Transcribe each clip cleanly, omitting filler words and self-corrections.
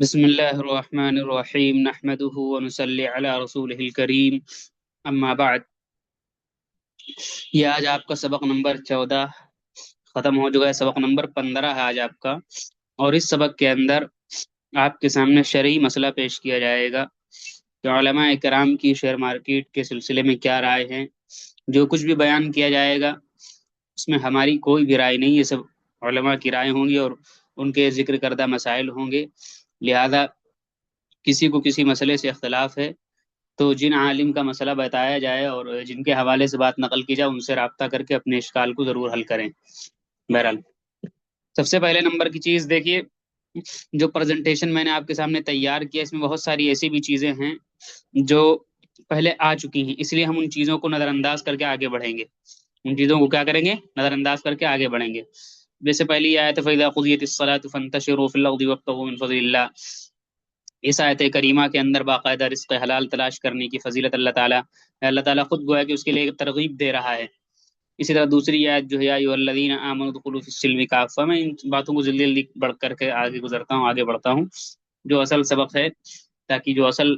بسم اللہ الرحمن الرحیم نحمده ونصلی علی رسولہ الکریم اما بعد۔ یہ آج آپ کا سبق نمبر 14 ختم ہو چکا ہے۔ سبق نمبر 15 ہے آج آپ کا، اور اس سبق کے اندر آپ کے سامنے شرعی مسئلہ پیش کیا جائے گا کہ علماء کرام کی شیئر مارکیٹ کے سلسلے میں کیا رائے ہیں۔ جو کچھ بھی بیان کیا جائے گا اس میں ہماری کوئی بھی رائے نہیں، یہ سب علماء کی رائے ہوں گی اور ان کے ذکر کردہ مسائل ہوں گے۔ لہذا کسی کو کسی مسئلے سے اختلاف ہے تو جن عالم کا مسئلہ بتایا جائے اور جن کے حوالے سے بات نقل کی جائے ان سے رابطہ کر کے اپنے اشکال کو ضرور حل کریں۔ بہرحال سب سے پہلے نمبر کی چیز دیکھیے، جو پریزنٹیشن میں نے آپ کے سامنے تیار کیا اس میں بہت ساری ایسی بھی چیزیں ہیں جو پہلے آ چکی ہیں، اس لیے ہم ان چیزوں کو نظر انداز کر کے آگے بڑھیں گے۔ ان چیزوں کو کیا کریں گے؟ نظر انداز کر کے آگے بڑھیں گے۔ جیسے پہلی آیت فَإِذَا قُضِيَتِ الصَّلَاةُ فَانتَشِرُوا فِي الْأَرْضِ وَابْتَغُوا مِن فَضْلِ اللَّهِ۔ اس آیت کریمہ کے اندر باقاعدہ رزق حلال تلاش کرنے کی فضیلت اللہ تعالیٰ خود گویا کہ اس کے لیے ایک ترغیب دے رہا ہے۔ اسی طرح دوسری آیت جو ہے یا ایھا الذین آمنوا ادخلوا فی السلم کافہ، میں ان باتوں کو جلدی جلدی بڑھ کر کے آگے بڑھتا ہوں جو اصل سبق ہے، تاکہ جو اصل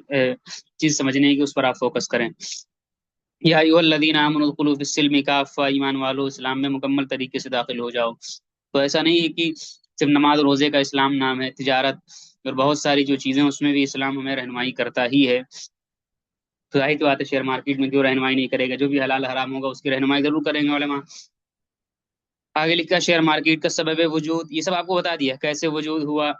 چیز سمجھنے کی اس پر آپ فوکس کریں۔ یا ایھا الذین آمنوا ادخلوا فی السلم کافہ، ایمان والو اسلام میں مکمل طریقے سے داخل ہو جاؤ۔ تو ایسا نہیں ہے کہ صرف نماز روزے کا اسلام نام ہے، تجارت اور بہت ساری جو چیزیں اس میں بھی اسلام ہمیں رہنمائی کرتا ہی ہے۔ تو ظاہر سی بات ہے شیئر مارکیٹ میں کیوں رہنمائی نہیں کرے گا؟ جو بھی حلال حرام ہوگا اس کی رہنمائی ضرور کریں گے علماء۔ آگے لکھا شیئر مارکیٹ کا سبب وجود، یہ سب آپ کو بتا دیا کیسے وجود ہوا،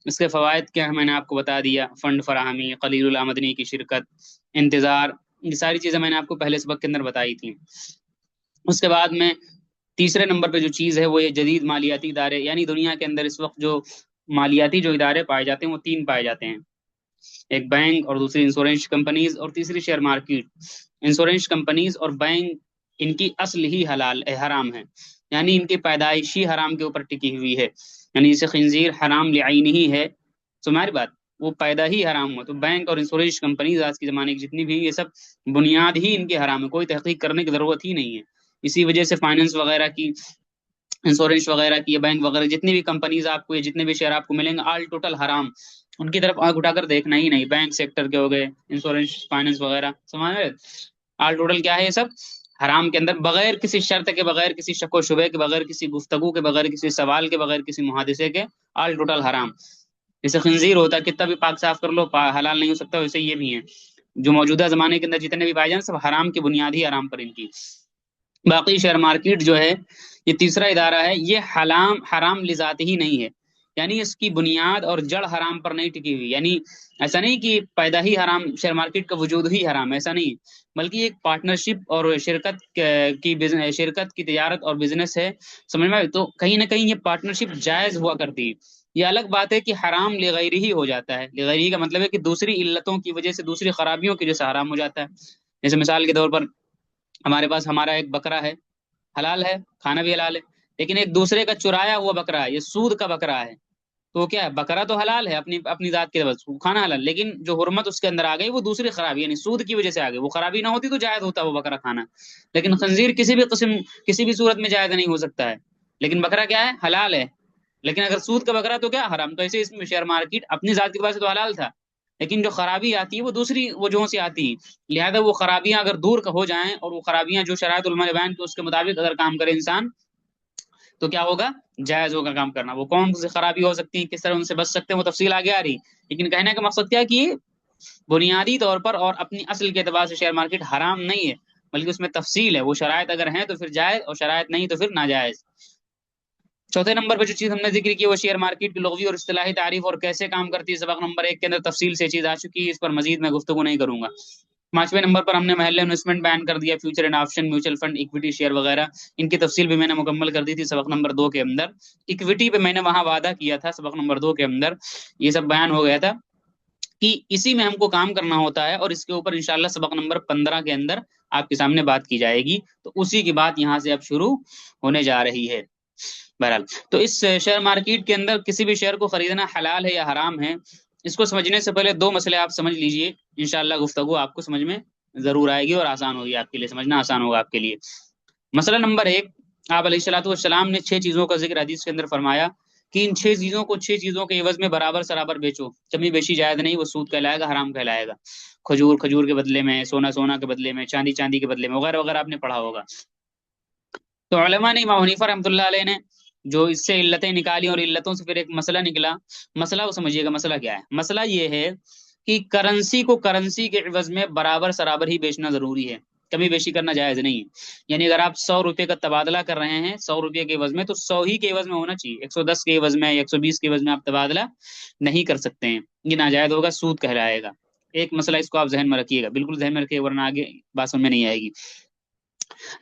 اس کے فوائد کیا ہیں میں نے آپ کو بتا دیا، فنڈ فراہمی، قلیل الآمدنی کی شرکت، انتظار، یہ ساری چیزیں میں نے آپ کو پہلے سبق کے اندر بتائی تھیں۔ اس کے بعد میں تیسرے نمبر پہ جو چیز ہے وہ یہ جدید مالیاتی ادارے، یعنی دنیا کے اندر اس وقت جو مالیاتی جو ادارے پائے جاتے ہیں وہ تین پائے جاتے ہیں، ایک بینک اور دوسری انشورنس کمپنیز اور تیسری شیئر مارکیٹ۔ انشورنس کمپنیز اور بینک ان کی اصل ہی حرام ہے، یعنی ان کی پیدائشی حرام کے اوپر ٹکی ہوئی ہے، یعنی جسے خنزیر حرام لعینہ ہے، تمہاری بات وہ پیدا ہی حرام ہوا۔ تو بینک اور انشورنس کمپنیز آج کے زمانے کی جتنی بھی یہ سب بنیاد ہی ان کے حرام ہے، کوئی تحقیق کرنے کی ضرورت ہی نہیں ہے۔ اسی وجہ سے فائننس وغیرہ کی، انشورنس وغیرہ کی، بینک وغیرہ جتنی بھی کمپنیز آپ کو یا جتنے بھی شیئر آپ کو ملیں گے آل ٹوٹل حرام، ان کی طرف آنکھ اٹھا کر دیکھنا ہی نہیں۔ بینک سیکٹر کے ہو گئے، انشورنس فائننس وغیرہ، سمجھ رہے؟ آل ٹوٹل کیا ہے؟ یہ سب حرام کے اندر، بغیر کسی شرط کے، بغیر کسی شک و شبے کے، بغیر کسی گفتگو کے، بغیر کسی سوال کے، بغیر کسی محادثے کے، آل ٹوٹل حرام۔ جیسے خنزیر ہوتا ہے کتنا بھی پاک صاف کر لو حلال نہیں ہو سکتا، ویسے یہ بھی ہیں جو موجودہ زمانے کے اندر جتنے بھی پائے جائیں سب حرام کی بنیاد ہی حرام پر ان کی۔ باقی شیئر مارکیٹ جو ہے یہ تیسرا ادارہ ہے، یہ حرام لذات ہی نہیں ہے، یعنی اس کی بنیاد اور جڑ حرام پر نہیں ٹکی ہوئی، یعنی ایسا نہیں کہ پیدا ہی حرام، شیئر مارکیٹ کا وجود ہی حرام، ایسا نہیں، بلکہ ایک پارٹنرشپ اور شرکت کی تجارت اور بزنس ہے، سمجھ میں آئی؟ تو کہیں نہ کہیں یہ پارٹنرشپ جائز ہوا کرتی ہے۔ یہ الگ بات ہے کہ حرام لغیر ہی ہو جاتا ہے، لغیر ہی کا مطلب ہے کہ دوسری علتوں کی وجہ سے، دوسری خرابیوں کی وجہ سے حرام ہو جاتا ہے۔ جیسے مثال کے طور پر ہمارے پاس ہمارا ایک بکرا ہے، حلال ہے، کھانا بھی حلال ہے، لیکن ایک دوسرے کا چرایا ہوا بکرا ہے، یہ سود کا بکرا ہے، تو وہ کیا ہے؟ بکرا تو حلال ہے اپنی ذات کے بس کھانا حلال، لیکن جو حرمت اس کے اندر آ گئی وہ دوسری خرابی، یعنی سود کی وجہ سے آ گئی۔ وہ خرابی نہ ہوتی تو جائز ہوتا وہ بکرا کھانا، لیکن خنزیر کسی بھی قسم، کسی بھی صورت میں جائز نہیں ہو سکتا ہے، لیکن بکرا کیا ہے؟ حلال ہے۔ لیکن اگر سود کا بکرا تو کیا؟ حرام۔ تو ایسے اس میں شیئر مارکیٹ اپنی ذات کی وجہ سے تو حلال تھا، لیکن جو خرابی آتی ہے وہ دوسری وجہوں سے آتی ہے، لہذا وہ خرابیاں اگر دور ہو جائیں اور وہ خرابیاں جو شرائط علماء نے بیان کی اس کے مطابق اگر کام کرے انسان تو کیا ہوگا؟ جائز ہوگا کام کرنا۔ وہ کون سی خرابی ہو سکتی ہیں، کس طرح ان سے بچ سکتے ہیں، وہ تفصیل آگے آ رہی، لیکن کہنے کا مقصد کیا کہ بنیادی طور پر اور اپنی اصل کے اعتبار سے شیئر مارکیٹ حرام نہیں ہے، بلکہ اس میں تفصیل ہے، وہ شرائط اگر ہیں تو پھر جائز اور شرائط نہیں تو پھر ناجائز۔ چوتھے نمبر پہ جو چیز ہم نے ذکر کی وہ شیئر مارکیٹ کی لغوی اور اصطلاحی تعریف اور کیسے کام کرتی ہے، سبق نمبر 1 کے اندر تفصیل سے چیز آ چکی ہے، اس پر مزید میں گفتگو نہیں کروں گا۔ 5ویں نمبر پر ہم نے محل انویسٹمنٹ بیان کر دیا، future and option, mutual fund, equity share وغیرہ، ان کی تفصیل بھی میں نے مکمل کر دی تھی سبق نمبر 2 کے اندر۔ اکویٹی پہ میں نے وہاں وعدہ کیا تھا سبق نمبر 2 کے اندر، یہ سب بیان ہو گیا تھا کہ اسی میں ہم کو کام کرنا ہوتا ہے، اور اس کے اوپر انشاءاللہ سبق نمبر 15 کے اندر آپ کے سامنے بات کی جائے گی، تو اسی کی بات یہاں سے اب شروع ہونے جا رہی ہے۔ بہرحال تو اس شیئر مارکیٹ کے اندر کسی بھی شیئر کو خریدنا حلال ہے یا حرام ہے، اس کو سمجھنے سے پہلے 2 مسئلے آپ سمجھ لیجئے، انشاءاللہ گفتگو آپ کو سمجھ میں ضرور آئے گی اور آسان ہوگی آپ کے لیے، سمجھنا آسان ہوگا آپ کے لیے۔ مسئلہ نمبر 1، آپ علیہ الصلوۃ والسلام نے 6 چیزوں کا ذکر حدیث کے اندر فرمایا کہ ان 6 چیزوں کو 6 چیزوں کے عوض میں برابر سرابر بیچو، کمی بیشی جائز نہیں، وہ سود کہلائے گا، حرام کہلائے گا۔ کھجور کھجور کے بدلے میں، سونا سونا کے بدلے میں، چاندی چاندی کے بدلے میں، وغیرہ وغیرہ آپ نے پڑھا ہوگا۔ تو علماء نے، امام حنیفہ رحمۃ اللہ علیہ نے جو اس سے علتیں نکالی، اور علتوں سے پھر ایک مسئلہ نکلا۔ مسئلہ وہ سمجھیے گا، مسئلہ کیا ہے؟ مسئلہ یہ ہے کہ کرنسی کو کرنسی کے عوض میں برابر سرابر ہی بیچنا ضروری ہے، کمی بیشی کرنا جائز نہیں ہے۔ یعنی اگر آپ 100 روپے کا تبادلہ کر رہے ہیں 100 روپے کے عوض میں، تو 100 ہی کے عوض میں ہونا چاہیے، 110 کے عوض میں، 120 کے عوض میں آپ تبادلہ نہیں کر سکتے ہیں، یہ ناجائز ہوگا، سود کہلائے گا۔ ایک مسئلہ اس کو آپ ذہن میں رکھیے گا، بالکل ذہن میں رکھیے، ورنہ آگے بات سمجھ میں نہیں آئے گی۔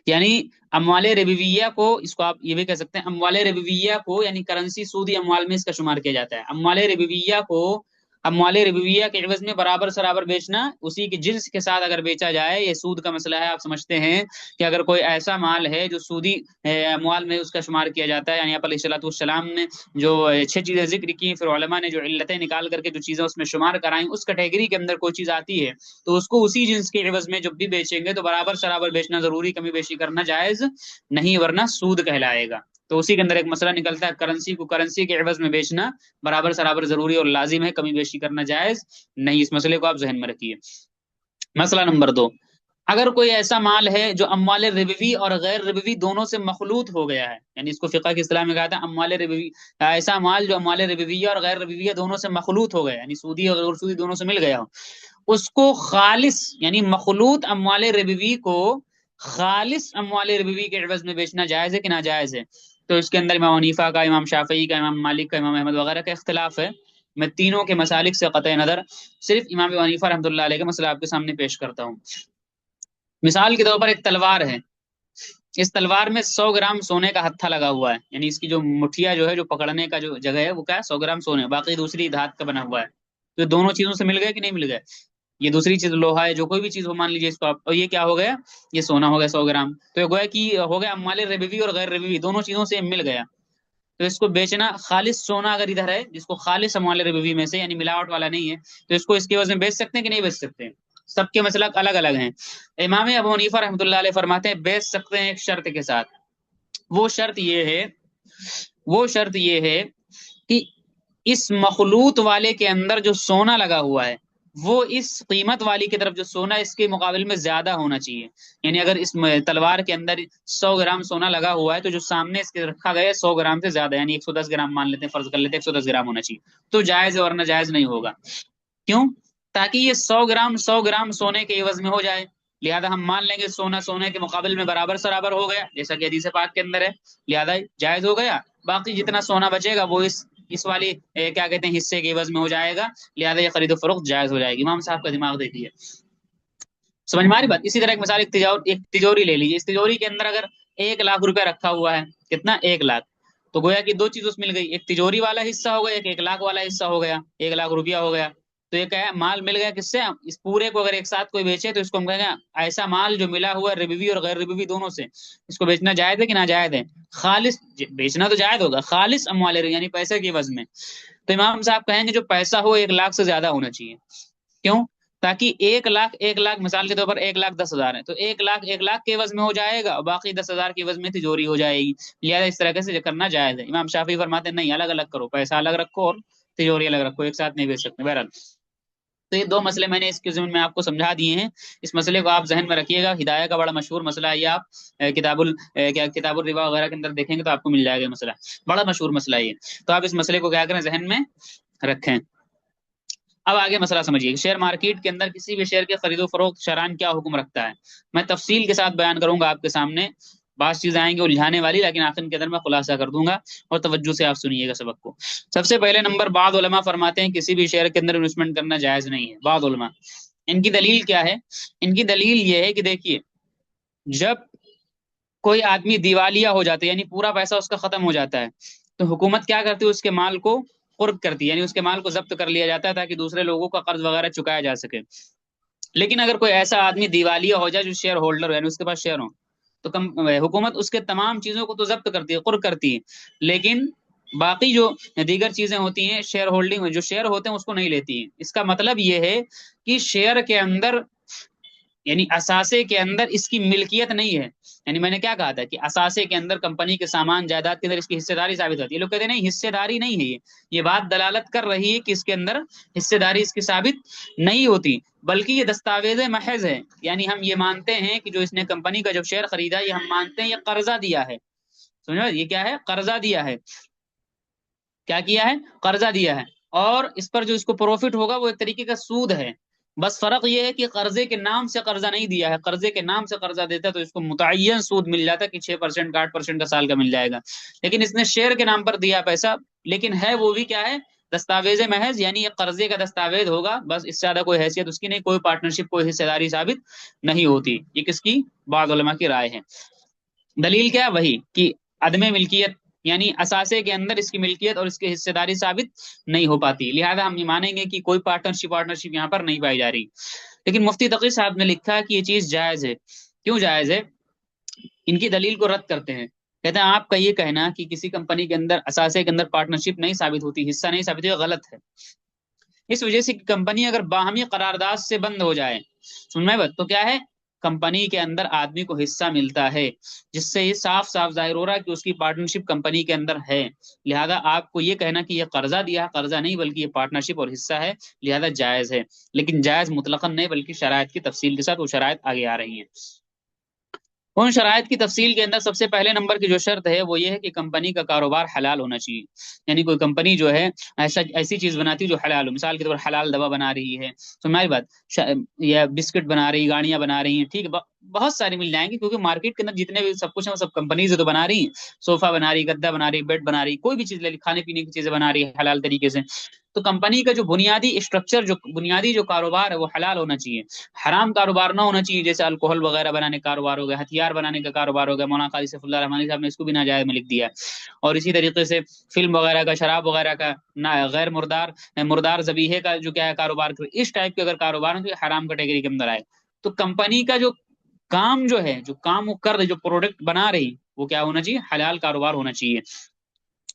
یعنی اموال ربویہ کو، اس کو آپ یہ بھی کہہ سکتے ہیں اموال ربویہ کو، یعنی کرنسی سودی اموال میں اس کا شمار کیا جاتا ہے۔ اموال ربویہ کو اموال ربویہ کے عوض میں برابر سرابر بیچنا، اسی کے جنس کے ساتھ اگر بیچا جائے، یہ سود کا مسئلہ ہے۔ آپ سمجھتے ہیں کہ اگر کوئی ایسا مال ہے جو سودی اموال میں اس کا شمار کیا جاتا ہے، یعنی آپ علیہ الصلوۃ والسلام نے جو 6 چیزیں ذکر کی، پھر علماء نے جو علتیں نکال کر کے جو چیزیں اس میں شمار کرائیں، اس کیٹیگری کے اندر کوئی چیز آتی ہے، تو اس کو اسی جنس کے عوض میں جب بھی بیچیں گے تو برابر سرابر بیچنا ضروری، کمی بیشی کرنا جائز نہیں، ورنہ سود کہلائے گا۔ تو اسی کے اندر ایک مسئلہ نکلتا ہے، کرنسی کو کرنسی کے عوض میں بیچنا برابر سرابر ضروری اور لازم ہے، کمی بیشی کرنا جائز نہیں۔ اس مسئلے کو آپ ذہن میں رکھیے۔ مسئلہ نمبر 2، اگر کوئی ایسا مال ہے جو اموال ربوی اور غیر ربوی دونوں سے مخلوط ہو گیا ہے، یعنی اس کو فقہ کی اصطلاح میں کہا تھا اموال ربوی، ایسا مال جو اموال ربویہ اور غیر ربویہ دونوں سے مخلوط ہو گیا، یعنی سودی اور غیر سودی دونوں سے مل گیا ہو، اس کو خالص، یعنی مخلوط اموال ربوی کو خالص اموال ربوی کے عوض میں بیچنا جائز ہے کہ ناجائز ہے؟ تو اس کے اندر امام حنیفہ کا، امام شافعی کا، امام مالک کا، امام احمد وغیرہ کا اختلاف ہے۔ میں تینوں کے مسالک سے قطع نظر صرف امام ابو حنیفہ رحمۃ اللہ علیہ کا مسئلہ آپ کے سامنے پیش کرتا ہوں۔ مثال کے طور پر ایک تلوار ہے، اس تلوار میں 100 گرام سونے کا ہتھا لگا ہوا ہے، یعنی اس کی جو مٹھیا جو ہے، جو پکڑنے کا جو جگہ ہے، وہ کیا ہے؟ 100 گرام سونے، باقی دوسری دھات کا بنا ہوا ہے۔ تو یہ دونوں چیزوں سے مل گئے کہ نہیں مل گئے؟ یہ دوسری چیز لوہا ہے، جو کوئی بھی چیز ہو مان لیجیے اس کو آپ، اور یہ کیا ہو گیا؟ یہ سونا ہو گیا 100 گرام۔ تو یہ گویا کہ ہو گیا اموال ربوی اور غیر ربوی دونوں چیزوں سے مل گیا۔ تو اس کو بیچنا، خالص سونا اگر ادھر ہے جس کو خالص اموال ربوی میں سے، یعنی ملاوٹ والا نہیں ہے، تو اس کو اس کے عوض میں بیچ سکتے ہیں کہ نہیں بیچ سکتے؟ سب کے مسلک الگ الگ ہیں۔ امام ابو حنیفہ رحمۃ اللہ علیہ فرماتے ہیں بیچ سکتے ہیں، ایک شرط کے ساتھ۔ وہ شرط یہ ہے کہ اس مخلوط والے کے اندر جو سونا لگا ہوا ہے، وہ اس قیمت والی کی طرف جو سونا اس کے مقابل میں زیادہ ہونا چاہیے۔ یعنی اگر اس تلوار کے اندر 100 گرام سونا لگا ہوا ہے، تو جو سامنے اس کے رکھا گیا ہے 100 گرام سے زیادہ، یعنی 110 گرام مان لیتے ہیں، فرض کر لیتے ہیں 110 گرام ہونا چاہیے، تو جائز ہے، ورنہ جائز نہیں ہوگا۔ کیوں؟ تاکہ یہ 100 گرام سونے کے عوض میں ہو جائے، لہذا ہم مان لیں گے سونا سونے کے مقابل میں برابر سرابر ہو گیا، جیسا کہ حدیث پاک کے اندر ہے، لہذا جائز ہو گیا۔ باقی جتنا سونا بچے گا وہ اس والی کیا کہتے ہیں حصے کے عوض میں ہو جائے گا، لہذا یہ خرید و فروخت جائز ہو جائے گی۔ امام صاحب کا دماغ دیکھیے، سمجھ میں آ رہی بات؟ اسی طرح ایک مثال، ایک تجوری لے لیجیے، اس تجوری کے اندر اگر 1 لاکھ روپے رکھا ہوا ہے، کتنا؟ 1 لاکھ، تو گویا کہ دو چیز اس مل گئی، ایک تجوری والا حصہ ہو گیا، ایک 1 لاکھ والا حصہ ہو گیا، 1 لاکھ روپیہ ہو گیا۔ تو یہ کیا ہے؟ مال مل گیا کس سے؟ اس پورے کو اگر ایک ساتھ کوئی بیچے تو اس کو ہم کہیں گے ایسا مال جو ملا ہوا ہے ربوی اور غیر ربوی دونوں سے، اس کو بیچنا جائز ہے کہ ناجائز ہے؟ خالص بیچنا تو جائز ہوگا، خالص اموال یعنی پیسے کے عوض میں۔ تو امام صاحب کہیں گے جو پیسہ ہو 1 لاکھ سے زیادہ ہونا چاہیے۔ کیوں؟ تاکہ 1 لاکھ مثال کے طور پر 1,10,000 ہے، تو 1 لاکھ کے عوض میں ہو جائے گا، اور باقی 10,000 کے عوض میں تجوری ہو جائے گی، لہٰذا اس طرح سے کرنا جائز ہے۔ امام شافعی فرماتے ہیں نہیں، الگ الگ کرو، پیسہ الگ رکھو اور تجوری الگ رکھو، ایک ساتھ نہیں بیچ سکتے۔ بہرحال تو یہ 2 مسئلے میں نے اس کے ضمن میں آپ کو سمجھا دیے ہیں، اس مسئلے کو آپ ذہن میں رکھیے گا۔ ہدایہ کا بڑا مشہور مسئلہ ہے، یہ آپ کتاب الربا وغیرہ کے اندر دیکھیں گے تو آپ کو مل جائے گا مسئلہ، بڑا مشہور مسئلہ ہے یہ، تو آپ اس مسئلے کو کیا کریں؟ ذہن میں رکھیں۔ اب آگے مسئلہ سمجھیے، شیئر مارکیٹ کے اندر کسی بھی شیئر کے خرید و فروخت شرعاً کیا حکم رکھتا ہے؟ میں تفصیل کے ساتھ بیان کروں گا آپ کے سامنے، بعض چیزیں آئیں گی الجھانے والی، لیکن آخر کے اندر میں خلاصہ کر دوں گا، اور توجہ سے آپ سنیے گا سبق کو۔ سب سے پہلے نمبر، بعض علماء فرماتے ہیں کسی بھی شیئر کے اندر انویسٹمنٹ کرنا جائز نہیں ہے، بعض علماء۔ ان کی دلیل کیا ہے؟ ان کی دلیل یہ ہے کہ دیکھیے، جب کوئی آدمی دیوالیہ ہو جاتا ہے، یعنی پورا پیسہ اس کا ختم ہو جاتا ہے، تو حکومت کیا کرتی ہے؟ اس کے مال کو قرب کرتی ہے، یعنی اس کے مال کو ضبط کر لیا جاتا ہے تاکہ دوسرے لوگوں کا قرض وغیرہ چکایا جا سکے۔ لیکن اگر کوئی ایسا آدمی دیوالیہ ہو جائے جو شیئر ہولڈر ہو، یعنی اس کے پاس شیئر ہو، تو حکومت اس کے تمام چیزوں کو تو ضبط کرتی ہے، قرب کرتی ہے، لیکن باقی جو دیگر چیزیں ہوتی ہیں شیئر ہولڈنگ میں، جو شیئر ہوتے ہیں اس کو نہیں لیتی ہیں۔ اس کا مطلب یہ ہے کہ شیئر کے اندر یعنی اثاثے کے اندر اس کی ملکیت نہیں ہے. یعنی میں نے کیا کہا تھا کہ اثاثے کے اندر کمپنی کے سامان جائیداد کے اندر اس کی حصے داری ثابت ہوتی ہے. لوگ کہتے ہیں نہیں حصے داری نہیں ہے یہ بات دلالت کر رہی ہے کہ اس کے اندر حصے داری اس کی ثابت نہیں ہوتی، بلکہ یہ دستاویز محض ہے. یعنی ہم یہ مانتے ہیں کہ جو اس نے کمپنی کا جو شیئر خریدا یہ ہم مانتے ہیں یہ قرضہ دیا ہے. سمجھو یہ کیا ہے؟ قرضہ دیا ہے. کیا کیا ہے؟ قرضہ دیا ہے. اور اس پر جو اس کو پروفٹ ہوگا وہ ایک طریقے کا سود ہے. بس فرق یہ ہے کہ قرضے کے نام سے قرضہ نہیں دیا ہے. قرضے کے نام سے قرضہ دیتا تو اس کو متعین سود مل جاتا کہ 6% کا 8% کا سال کا مل جائے گا. لیکن اس نے شیئر کے نام پر دیا پیسہ، لیکن ہے وہ بھی کیا ہے؟ دستاویز محض. یعنی یہ قرضے کا دستاویز ہوگا بس، اس سے زیادہ کوئی حیثیت اس کی نہیں، کوئی پارٹنرشپ کوئی حصے داری ثابت نہیں ہوتی. یہ کس کی؟ بعض علماء کی رائے ہے. دلیل کیا؟ وہی کہ عدم ملکیت، یعنی اثاثے کے اندر اس کی ملکیت اور اس کی حصے داری ثابت نہیں ہو پاتی، لہذا ہم یہ مانیں گے کہ کوئی پارٹنرشپ یہاں پر نہیں پائی جا رہی. لیکن مفتی تقی صاحب نے لکھا کہ یہ چیز جائز ہے. کیوں جائز ہے؟ ان کی دلیل کو رد کرتے ہیں. کہتے ہیں آپ کا یہ کہنا کہ کسی کمپنی کے اندر اثاثے کے اندر پارٹنرشپ نہیں ثابت ہوتی، حصہ نہیں ثابت ہوتی، غلط ہے. اس وجہ سے کہ کمپنی اگر باہمی قرارداد سے بند ہو جائے، سن میں بات تو کیا ہے؟ کمپنی کے اندر آدمی کو حصہ ملتا ہے، جس سے یہ صاف صاف ظاہر ہو رہا ہے کہ اس کی پارٹنرشپ کمپنی کے اندر ہے. لہذا آپ کو یہ کہنا کہ یہ قرضہ دیا، قرضہ نہیں بلکہ یہ پارٹنرشپ اور حصہ ہے، لہذا جائز ہے. لیکن جائز مطلقاً نہیں بلکہ شرائط کی تفصیل کے ساتھ، وہ شرائط آگے آ رہی ہیں. ان شرائط کی تفصیل کے اندر سب سے پہلے نمبر کی جو شرط ہے وہ یہ ہے کہ کمپنی کا کاروبار حلال ہونا چاہیے. یعنی کوئی کمپنی جو ہے ایسی چیز بناتی ہے جو حلال ہو. مثال کے طور پر حلال دوا بنا رہی ہے، تو ہماری بات یا بسکٹ بنا رہی، گاڑیاں بنا رہی ہیں، ٹھیک ہے، بہت ساری مل جائیں گی، کیونکہ مارکیٹ کے اندر جتنے بھی سب کچھ ہیں وہ سب کمپنی سے تو بنا رہی ہیں. صوفہ بنا رہی، گدا بنا رہی، بیڈ بنا رہی، کوئی بھی چیز لے لی، کھانے پینے کی چیزیں بنا رہی ہے حلال طریقے سے. تو کمپنی کا جو بنیادی اسٹرکچر، جو بنیادی جو کاروبار ہے وہ حلال ہونا چاہیے، حرام کاروبار نہ ہونا چاہیے. جیسے الکوہل وغیرہ بنانے کا کاروبار ہو گیا، ہتھیار بنانے کا کاروبار ہو گیا، مولانا قاضی سیف اللہ رحمانی صاحب نے اس کو بھی ناجائز میں لکھ دیا. اور اسی طریقے سے فلم وغیرہ کا، شراب وغیرہ کا، غیر مردار ذبیحے کا جو کیا ہے کاروبار، اس ٹائپ کے اگر کاروبار ہو تو یہ حرام کیٹیگری کے اندر آئے. تو کمپنی کا جو کام جو ہے، جو کام وہ کر رہی، جو پروڈکٹ بنا رہی، وہ کیا ہونا چاہیے؟ حلال کاروبار ہونا چاہیے.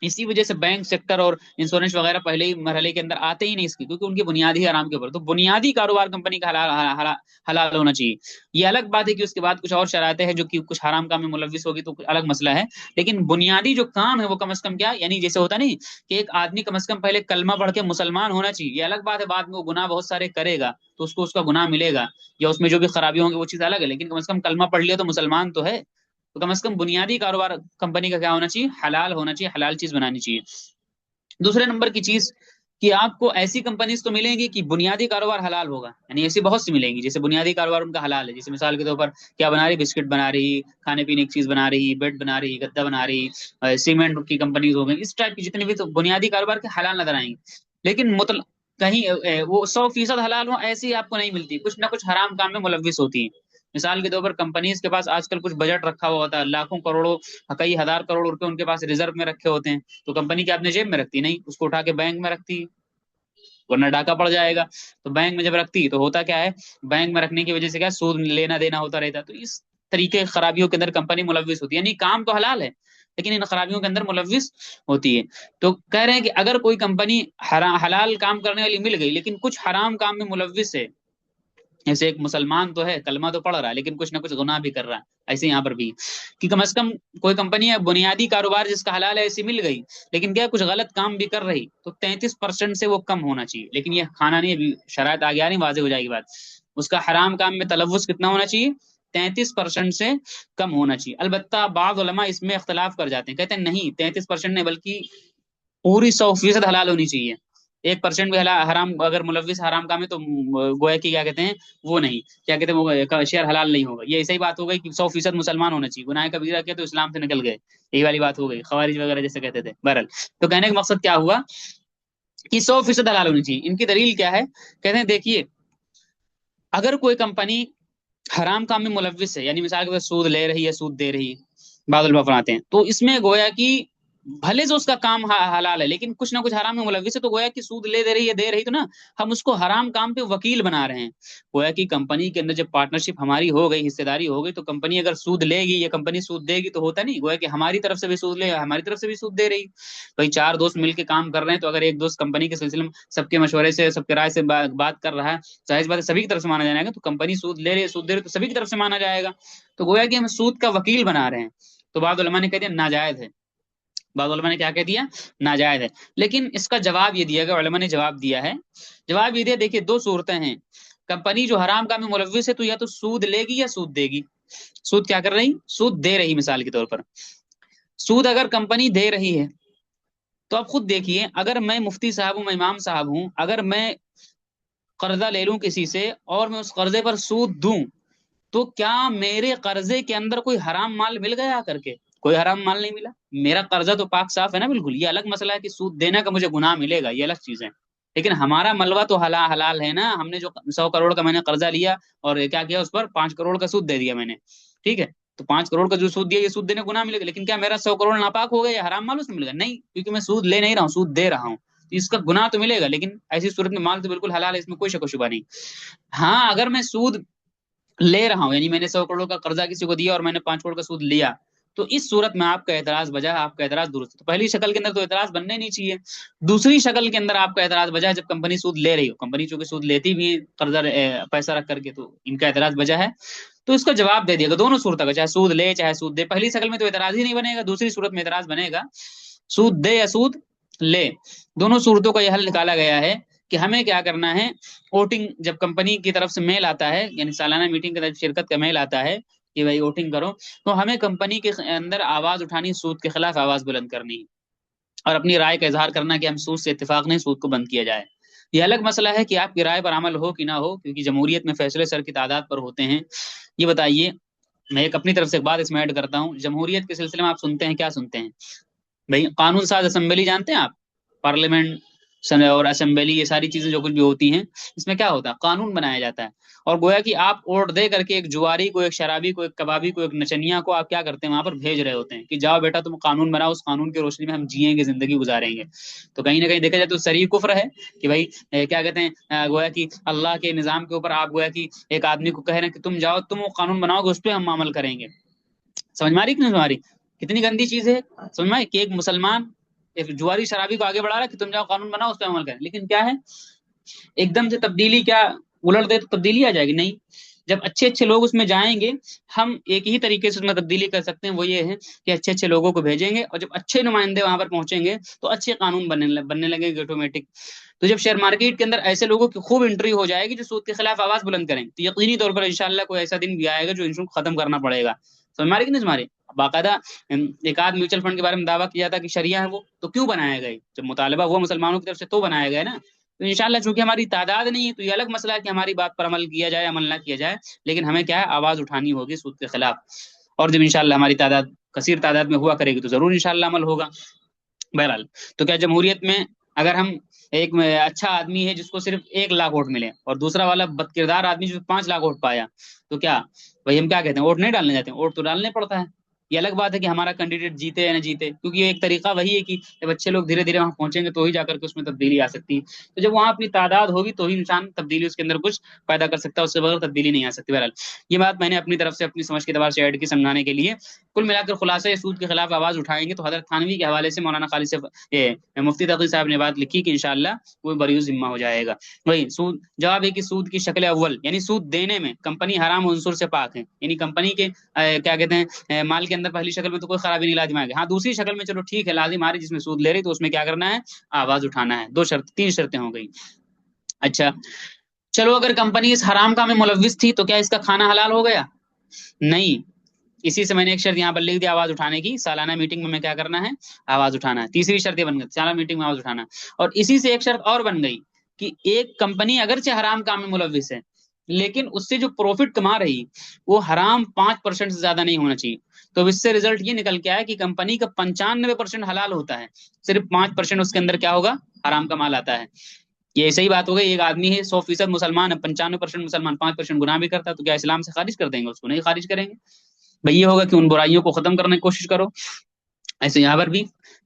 اسی وجہ سے بینک سیکٹر اور انشورنس وغیرہ پہلے ہی مرحلے کے اندر آتے ہی نہیں اس کی، کیونکہ ان کی بنیادی حرام کے اوپر. تو بنیادی کاروبار کمپنی کا حلال ہونا چاہیے. یہ الگ بات ہے کہ اس کے بعد کچھ اور شرائط ہے جو کہ کچھ حرام کام میں ملوث ہوگی تو الگ مسئلہ ہے. لیکن بنیادی جو کام ہے وہ کم از کم کیا، یعنی جیسے ہوتا نہیں کہ ایک آدمی کم از کم پہلے کلمہ پڑھ کے مسلمان ہونا چاہیے. یہ الگ بات ہے بعد میں وہ گناہ بہت سارے کرے گا تو اس کو اس کا گناہ ملے گا، یا اس میں جو بھی خرابی ہوں گی وہ چیز الگ ہے، لیکن کم از کم کلمہ پڑھ لیا تو مسلمان تو ہے. تو کم از کم بنیادی کاروبار کمپنی کا کیا ہونا چاہیے؟ حلال ہونا چاہیے، حلال چیز بنانی چاہیے. دوسرے نمبر کی چیز کہ آپ کو ایسی کمپنیز تو ملیں گی کہ بنیادی کاروبار حلال ہوگا. یعنی ایسی بہت سی ملیں گی جیسے بنیادی کاروبار ان کا حلال ہے. جیسے مثال کے طور پر کیا بنا رہی؟ بسکٹ بنا رہی، کھانے پینے کی چیز بنا رہی، بیڈ بنا رہی، گدا بنا رہی، سیمنٹ کی کمپنیز ہو گئی، اس ٹائپ کی جتنی بھی تو بنیادی کاروبار کے حلال نظر آئیں گی. لیکن کہیں وہ 100% حلال ہو ایسی آپ کو نہیں ملتی، کچھ نہ کچھ حرام کام میں ملوث ہوتی ہیں. مثال کے طور پر کمپنیز کے پاس آج کل کچھ بجٹ رکھا ہوا ہوتا ہے، لاکھوں کروڑوں، کئی ہزار کروڑ روپے ان کے پاس ریزرو میں رکھے ہوتے ہیں. تو کمپنی کیا اپنے جیب میں رکھتی؟ نہیں، اس کو اٹھا کے بینک میں رکھتی، ورنہ ڈاکہ پڑ جائے گا. تو بینک میں جب رکھتی تو ہوتا کیا ہے؟ بینک میں رکھنے کی وجہ سے کیا سود لینا دینا ہوتا رہتا. تو اس طریقے خرابیوں کے اندر کمپنی ملوث ہوتی ہے. یعنی کام تو حلال ہے لیکن ان خرابیوں کے اندر ملوث ہوتی ہے. تو کہہ رہے ہیں کہ اگر کوئی کمپنی حلال کام کرنے والی مل گئی لیکن کچھ حرام کام میں ملوث ہے، جیسے ایک مسلمان تو ہے، کلمہ تو پڑھ رہا ہے، لیکن کچھ نہ کچھ گناہ بھی کر رہا ہے، ایسے یہاں پر بھی کہ کم از کم کوئی کمپنی ہے بنیادی کاروبار جس کا حلال ہے ایسی مل گئی، لیکن کیا کچھ غلط کام بھی کر رہی، تو 33% سے وہ کم ہونا چاہیے. لیکن یہ کھانا نہیں، ابھی شرائط آگے آ رہی، واضح ہو جائے گی بات. اس کا حرام کام میں تلوث کتنا ہونا چاہیے؟ 33% سے کم ہونا چاہیے. البتہ بعض علماء اس میں اختلاف کر جاتے ہیں، کہتے ہیں نہیں 33% نہیں بلکہ پوری 100% حلال ہونی چاہیے. 1% بھی حرام اگر ملوث حرام کام ہے تو گویا کہ کیا کہتے ہیں وہ نہیں، کیا کہتے ہیں وہ شیئر حلال نہیں ہوگا. یہ ایسا ہی بات ہو گئی کہ 100% مسلمان ہونا چاہیے، گناہ کبیرہ کیا تو اسلام سے نکل گئے، یہی والی بات ہو گئی، خوارج وغیرہ جیسے کہتے تھے. بہرحال تو کہنے کا مقصد کیا ہوا کہ 100% حلال ہونی چاہیے. ان کی دلیل کیا ہے؟ کہتے ہیں دیکھیے اگر کوئی کمپنی حرام کام میں ملوث ہے، یعنی مثال کے طور پر سود لے رہی ہے، سود دے رہی ہے، بعض الفاظ آتے ہیں، تو اس میں گویا کہ بھلے سے اس کا کام حلال ہے لیکن کچھ نہ کچھ حرام میں ملوث ہے، تو گویا کہ سود لے دے رہی ہے، دے رہی تو نا ہم اس کو حرام کام پہ وکیل بنا رہے ہیں۔ گویا کہ کمپنی کے اندر جب پارٹنرشپ ہماری ہو گئی، حصے داری ہو گئی، تو کمپنی اگر سود لے گی یا کمپنی سود دے گی تو ہوتا نہیں، گویا کہ ہماری طرف سے بھی سود لے، ہماری طرف سے بھی سود دے رہی۔ بھائی چار دوست مل کے کام کر رہے ہیں، تو اگر ایک دوست کمپنی کے سلسلے میں سب کے مشورے سے، سب کے رائے سے بات کر رہا ہے، ظاہر بات ہے سبھی کی طرف سے مانا جائے گا، تو کمپنی سود لے رہی ہے، سود دے رہی ہے، تو سبھی کی طرف سے مانا جائے گا۔ تو گویا کہ ہم سود کا وکیل بنا رہے ہیں۔ تو بعض علماء نے کہہ دیا ناجائز ہے، بعض علماء نے کیا کہہ دیا؟ ناجائز ہے۔ لیکن اس کا جواب یہ دیا گیا، علماء نے جواب دیا ہے، جواب یہ دیا دیکھیے دو صورتیں ہیں، کمپنی جو حرام کام میں ملوث ہے تو یا تو سود لے گی یا سود دے گی۔ سود کیا کر رہی؟ سود دے رہی، مثال کے طور پر سود اگر کمپنی دے رہی ہے تو آپ خود دیکھیے، اگر میں مفتی صاحب ہوں، میں امام صاحب ہوں، اگر میں قرضہ لے لوں کسی سے اور میں اس قرضے پر سود دوں، تو کیا میرے قرضے کے اندر کوئی حرام مال مل گیا آ کر کے؟ کوئی حرام مال نہیں ملا، میرا قرضہ تو پاک صاف ہے نا بالکل۔ یہ الگ مسئلہ ہے کہ سود دینے کا مجھے گناہ ملے گا، یہ الگ چیز ہے، لیکن ہمارا ملوا تو حلال ہے نا۔ ہم نے جو 100 کروڑ کا میں نے قرضہ لیا اور کیا کیا، اس پر 5 کروڑ کا سود دے دیا میں نے، ٹھیک ہے، تو 5 کروڑ کا جو سود دیا، یہ سود دینے گناہ ملے گا، لیکن کیا میرا 100 کروڑ ناپاک ہو گیا یا حرام مال اس میں مل گا؟ نہیں، کیونکہ میں سود لے نہیں رہا ہوں، سود دے رہا ہوں، تو اس کا گناہ تو ملے گا، لیکن ایسی صورت میں مال تو بالکل حلال ہے، اس میں کوئی شک و شبہ نہیں۔ ہاں اگر میں سود لے رہا ہوں، یعنی میں نے 100 کروڑ کا قرضہ کسی کو دیا اور میں نے 5 کروڑ کا سود لیا، تو اس صورت میں آپ کا اعتراض بجا ہے، آپ کا اعتراض درست ہے۔ تو پہلی شکل کے اندر تو اعتراض بننے نہیں چاہیے۔ دوسری شکل کے اندر آپ کا اعتراض بجا ہے جب کمپنی سود لے رہی ہو، کمپنی چونکہ سود لیتی بھی ہے قرضہ پیسہ رکھ کر کے، تو ان کا اعتراض بجا ہے، تو اس کا جواب دے دیا گا دونوں صورتوں کا، چاہے سود لے چاہے سود دے۔ پہلی شکل میں تو اعتراض ہی نہیں بنے گا، دوسری صورت میں اعتراض بنے گا، سود دے یا سود لے، دونوں صورتوں کا یہ حل نکالا گیا ہے کہ ہمیں کیا کرنا ہے۔ ووٹنگ جب کمپنی کی طرف سے میل آتا ہے، یعنی سالانہ میٹنگ کے اندر شرکت کا میل آتا ہے کہ بھائی ووٹنگ کرو، تو ہمیں کمپنی کے اندر آواز اٹھانی، سود کے خلاف آواز بلند کرنی اور اپنی رائے کا اظہار کرنا کہ ہم سود سے اتفاق نہیں، سود کو بند کیا جائے۔ یہ الگ مسئلہ ہے کہ آپ کی رائے پر عمل ہو کہ نہ ہو، کیونکہ جمہوریت میں فیصلے سر کی تعداد پر ہوتے ہیں۔ یہ بتائیے، میں ایک اپنی طرف سے ایک بات اس میں ایڈ کرتا ہوں، جمہوریت کے سلسلے میں آپ سنتے ہیں، کیا سنتے ہیں بھائی؟ قانون ساز اسمبلی جانتے ہیں آپ؟ پارلیمنٹ اور اسمبلی، یہ ساری چیزیں جو کچھ بھی ہوتی ہیں، اس میں کیا ہوتا ہے؟ قانون بنایا جاتا ہے، اور گویا کہ آپ ووٹ دے کر کے ایک جواری کو، ایک شرابی کو، ایک کبابی کو، ایک نچنیا کو آپ کیا کرتے ہیں؟ وہاں پر بھیج رہے ہوتے ہیں کہ جاؤ بیٹا تم قانون بناؤ، اس قانون کی روشنی میں ہم جیئیں گے، زندگی گزاریں گے۔ تو کہیں نہ کہیں دیکھا جائے تو صریح کفر ہے کہ بھائی کیا کہتے ہیں، گویا کہ اللہ کے نظام کے اوپر آپ گویا کہ ایک آدمی کو کہہ رہے ہیں کہ تم جاؤ، تم وہ قانون بناؤ گے، اس پہ ہم عمل کریں گے۔ سمجھ میں آ رہی کہ نہیں سمجھ میں آ رہی؟ کتنی گندی چیز ہے، سمجھ میں، کہ ایک مسلمان ایک جواری شرابی کو آگے بڑھا رہا ہے کہ تم جاؤ قانون بناؤ، اس پہ عمل کریں، لیکن کیا ہے، ایک دم سے تبدیلی کیا الٹ دے تو تبدیلی آ جائے گی؟ نہیں، جب اچھے اچھے لوگ اس میں جائیں گے، ہم ایک ہی طریقے سے اس میں تبدیلی کر سکتے ہیں، وہ یہ ہے کہ اچھے اچھے لوگوں کو بھیجیں گے، اور جب اچھے نمائندے وہاں پر پہنچیں گے تو اچھے قانون بننے لگیں گے آٹومیٹک۔ تو جب شیئر مارکیٹ کے اندر ایسے لوگوں کی خوب انٹری ہو جائے گی جو سود کے خلاف آواز بلند کریں، تو یقینی طور پر انشاءاللہ کوئی ایسا دن بھی آئے گا جو ان کو ختم کرنا پڑے گا۔ سمجھ مارے کہ نہیں تمہارے؟ باقاعدہ ایک آدھ میوچل فنڈ کے بارے میں دعویٰ کیا تھا کہ شریعہ ہے وہ، تو کیوں بنایا گئے؟ جب مطالبہ ہوا مسلمانوں کی طرف سے تو بنایا گیا نا۔ تو انشاءاللہ چونکہ ہماری تعداد نہیں ہے، تو یہ الگ مسئلہ ہے کہ ہماری بات پر عمل کیا جائے، عمل نہ کیا جائے، لیکن ہمیں کیا ہے، آواز اٹھانی ہوگی سود کے خلاف، اور جب انشاءاللہ ہماری تعداد کثیر تعداد میں ہوا کرے گی تو ضرور انشاءاللہ عمل ہوگا۔ بہرحال، تو کیا جمہوریت میں اگر ہم ایک اچھا آدمی ہے جس کو صرف 1 لاکھ ووٹ ملے اور دوسرا والا بد کردار آدمی جو 5 لاکھ ووٹ پایا، تو کیا بھائی ہم کیا کہتے ہیں، ووٹ نہیں ڈالنے جاتے ہیں؟ ووٹ تو ڈالنے پڑتا ہے۔ یہ الگ بات ہے کہ ہمارا کینڈیڈیٹ جیتے یا نہ جیتے، کیونکہ یہ ایک طریقہ وہی ہے کہ جب اچھے لوگ دھیرے دھیرے وہاں پہنچیں گے تو ہی جا کر کے اس میں تبدیلی آ سکتی ہے۔ تو جب وہاں اپنی تعداد ہوگی تو ہی انسان تبدیلی اس کے اندر کچھ پیدا کر سکتا ہے، اس سے بغیر تبدیلی نہیں آ سکتی۔ بہرحال یہ بات میں نے اپنی طرف سے اپنی سمجھ کے اعتبار سے ایڈ کی سمجھانے کے لیے۔ کل ملا کر خلاصہ سود کے خلاف آواز اٹھائیں گے تو حضرت تھانوی کے حوالے سے مولانا خالد سے مفتی تقی صاحب نے بات لکھی کہ انشاءاللہ وہ بریء ذمہ ہو جائے گا۔ وہی سود، جواب ہے کہ سود کی شکل اول، یعنی سود دینے میں کمپنی حرام عنصر سے پاک ہے، یعنی کمپنی کے کیا کہتے ہیں مال کے اندر پہلی شکل میں تو کوئی خرابی نہیں لازم آئے گی۔ ہاں دوسری شکل میں چلو ٹھیک ہے، لازم آ رہی جس میں سود لے رہی، تو اس میں کیا کرنا ہے، آواز اٹھانا ہے۔ 3 شرطیں ہو گئی۔ اچھا چلو، اگر کمپنی اس حرام کام میں ملوث تھی تو کیا اس کا کھانا حلال ہو گیا؟ نہیں، اسی سے میں نے ایک شرط یہاں پر لکھ دیا آواز اٹھانے کی، سالانہ میٹنگ میں کیا کرنا ہے، آواز اٹھانا ہے۔ تیسری شرط یہ بن گئی، سالانہ میٹنگ میں آواز اٹھانا، اور اسی سے ایک شرط اور بن گئی کہ ایک کمپنی اگرچہ حرام کام میں ملوث ہے لیکن اس سے جو پروفٹ کما رہی وہ حرام 5% سے زیادہ نہیں ہونا چاہیے۔ تو اس سے رزلٹ یہ نکل کے آیا کہ کمپنی کا 95% حلال ہوتا ہے، صرف 5% اس کے اندر کیا ہوگا، حرام کا مال آتا ہے۔ یہ صحیح بات ہو گئی، ایک آدمی ہے 100% مسلمان ہے، 95% مسلمان، 5% گناہ بھی کرتا ہے، تو کیا اسلام سے خارج کر دیں گے اس کو؟ نہیں خارج کریں گے۔ بھئی یہ ہوگا کہ ان برائیوں کو ختم کرنے کی کوشش کرو۔ ایسے یہاں پر بھی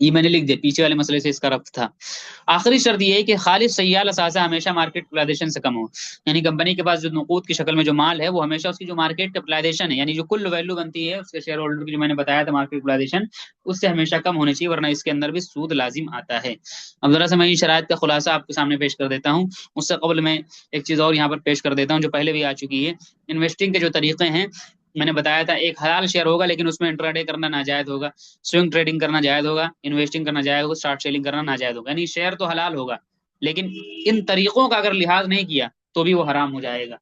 یہ میں نے لکھ دیا، پیچھے والے مسئلے سے اس کا ربط تھا۔ آخری شرط یہ ہے کہ خالص سیال اثاثہ ہمیشہ مارکیٹ کیپٹلائزیشن سے کم ہو، یعنی کمپنی کے پاس جو نقود کی شکل میں جو مال ہے وہ ہمیشہ اس کی جو مارکیٹ کیپٹلائزیشن ہے، یعنی جو کل ویلو بنتی ہے اس کے شیئر ہولڈر کی، جو میں نے بتایا تھا مارکیٹ کیپٹلائزیشن، اس سے ہمیشہ کم ہونی چاہیے، ورنہ اس کے اندر بھی سود لازم آتا ہے۔ اب ذرا سا میں ان شرائط کا خلاصہ آپ کے سامنے پیش کر دیتا ہوں، اس سے قبل میں ایک چیز اور یہاں پر پیش کر دیتا ہوں جو پہلے بھی آ چکی ہے۔ انویسٹنگ کے جو طریقے ہیں میں نے بتایا تھا، ایک حلال شیئر ہوگا لیکن اس میں انٹراڈے کرنا ناجائز ہوگا، سوئنگ ٹریڈنگ کرنا جائز ہوگا، انویسٹنگ کرنا جائز ہوگا، شارٹ سیلنگ کرنا ناجائز ہوگا، یعنی شیئر تو حلال ہوگا لیکن ان طریقوں کا اگر لحاظ نہیں کیا تو بھی وہ حرام ہو جائے گا۔